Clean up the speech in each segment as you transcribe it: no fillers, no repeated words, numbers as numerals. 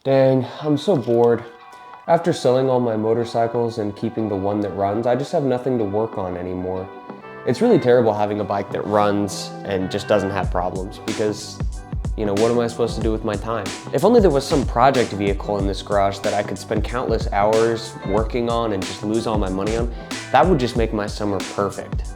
Dang, I'm so bored. After selling all my motorcycles and keeping the one that runs, I just have nothing to work on anymore. It's really terrible having a bike that runs and just doesn't have problems because, you know, what am I supposed to do with my time? If only there was some project vehicle in this garage that I could spend countless hours working on and just lose all my money on, that would just make my summer perfect.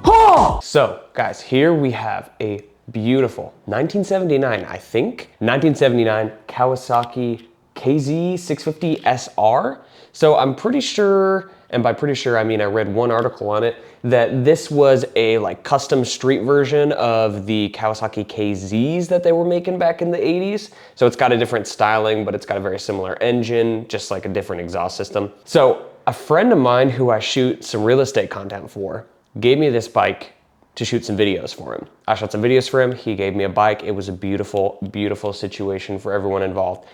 Oh! So, guys, here we have a beautiful 1979, I think, 1979 Kawasaki KZ650 SR. So I'm pretty sure, and by pretty sure I mean I read one article on it, that this was a like custom street version of the Kawasaki KZs that they were making back in the 80s. So it's got a different styling, but it's got a very similar engine, just like a different exhaust system. So a friend of mine who I shoot some real estate content for gave me this bike to shoot some videos for him. I shot some videos for him, he gave me a bike. It was a beautiful, beautiful situation for everyone involved.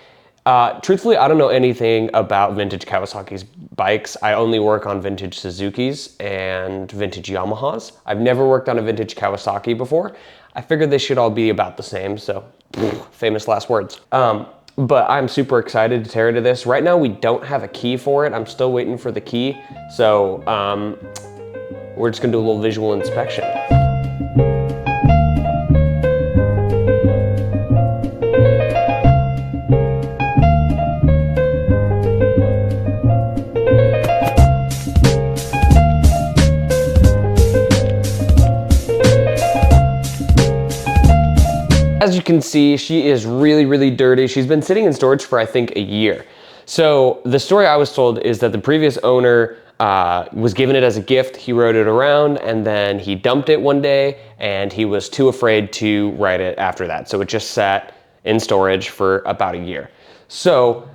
Truthfully, I don't know anything about vintage Kawasaki's bikes. I only work on vintage Suzuki's and vintage Yamahas. I've never worked on a vintage Kawasaki before. I figured they should all be about the same, so famous last words. But I'm super excited to tear into this. Right now, we don't have a key for it. I'm still waiting for the key. So we're just gonna do a little visual inspection. As you can see, she is really, really dirty. She's been sitting in storage for, I think, a year. So the story I was told is that the previous owner was given it as a gift. He rode it around and then he dumped it one day and he was too afraid to ride it after that. So it just sat in storage for about a year. So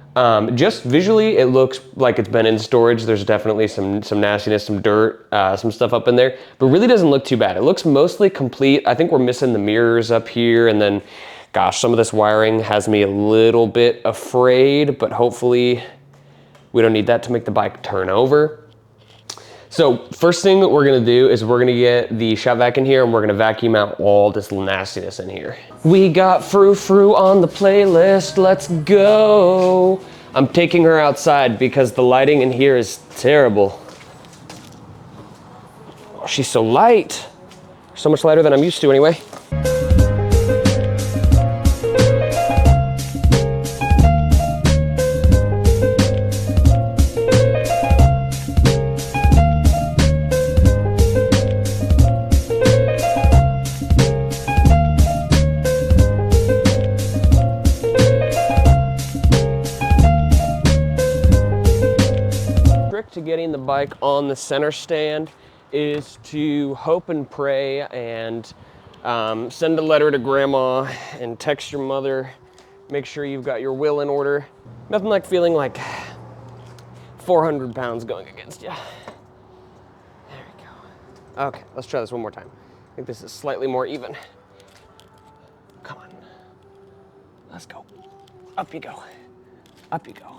just visually, it looks like it's been in storage. There's definitely some nastiness, some dirt, some stuff up in there, but really doesn't look too bad. It looks mostly complete. I think we're missing the mirrors up here, and then, gosh, some of this wiring has me a little bit afraid, but hopefully we don't need that to make the bike turn over. So first thing that we're gonna do is we're gonna get the shop vac in here and we're gonna vacuum out all this nastiness in here. We got Frou Frou on the playlist, let's go. I'm taking her outside because the lighting in here is terrible. Oh, she's so light. So much lighter than I'm used to anyway. To getting the bike on the center stand is to hope and pray and send a letter to grandma and text your mother, make sure you've got your will in order. Nothing like feeling like 400 pounds going against you. There we go. Okay, let's try this one more time. I think this is slightly more even. Come on, let's go. Up you go, up you go.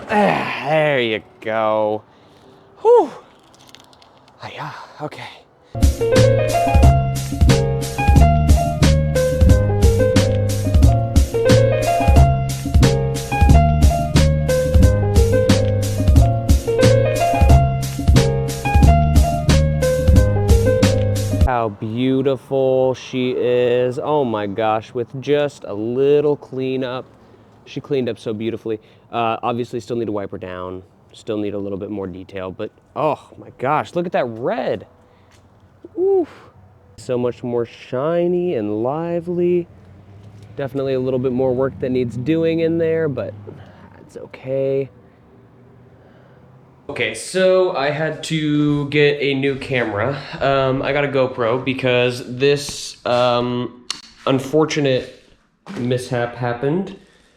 There you go. Whew. Hiya, okay. How beautiful she is. Oh my gosh, with just a little cleanup. She cleaned up so beautifully. Obviously still need to wipe her down. Still need a little bit more detail, but oh my gosh, look at that red. Oof. So much more shiny and lively. Definitely a little bit more work that needs doing in there, but it's okay. Okay, so I had to get a new camera. I got a GoPro because this unfortunate mishap happened.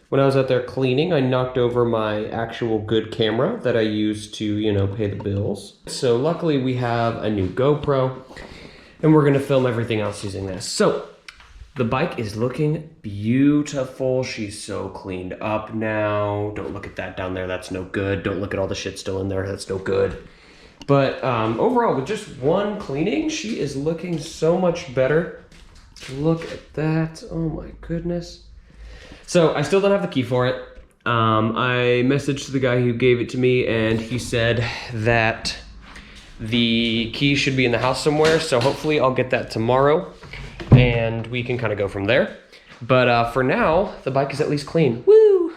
When I was out there cleaning, I knocked over my actual good camera that I use to, you know, pay the bills. So luckily we have a new GoPro and we're gonna film everything else using this. So the bike is looking beautiful. She's so cleaned up now. Don't look at that down there, that's no good. Don't look at all the shit still in there, that's no good. But overall, with just one cleaning, she is looking so much better. Look at that. Oh my goodness. So I still don't have the key for it. I messaged the guy who gave it to me, and he said that the key should be in the house somewhere. So hopefully I'll get that tomorrow, and we can kind of go from there. But for now, the bike is at least clean. Woo!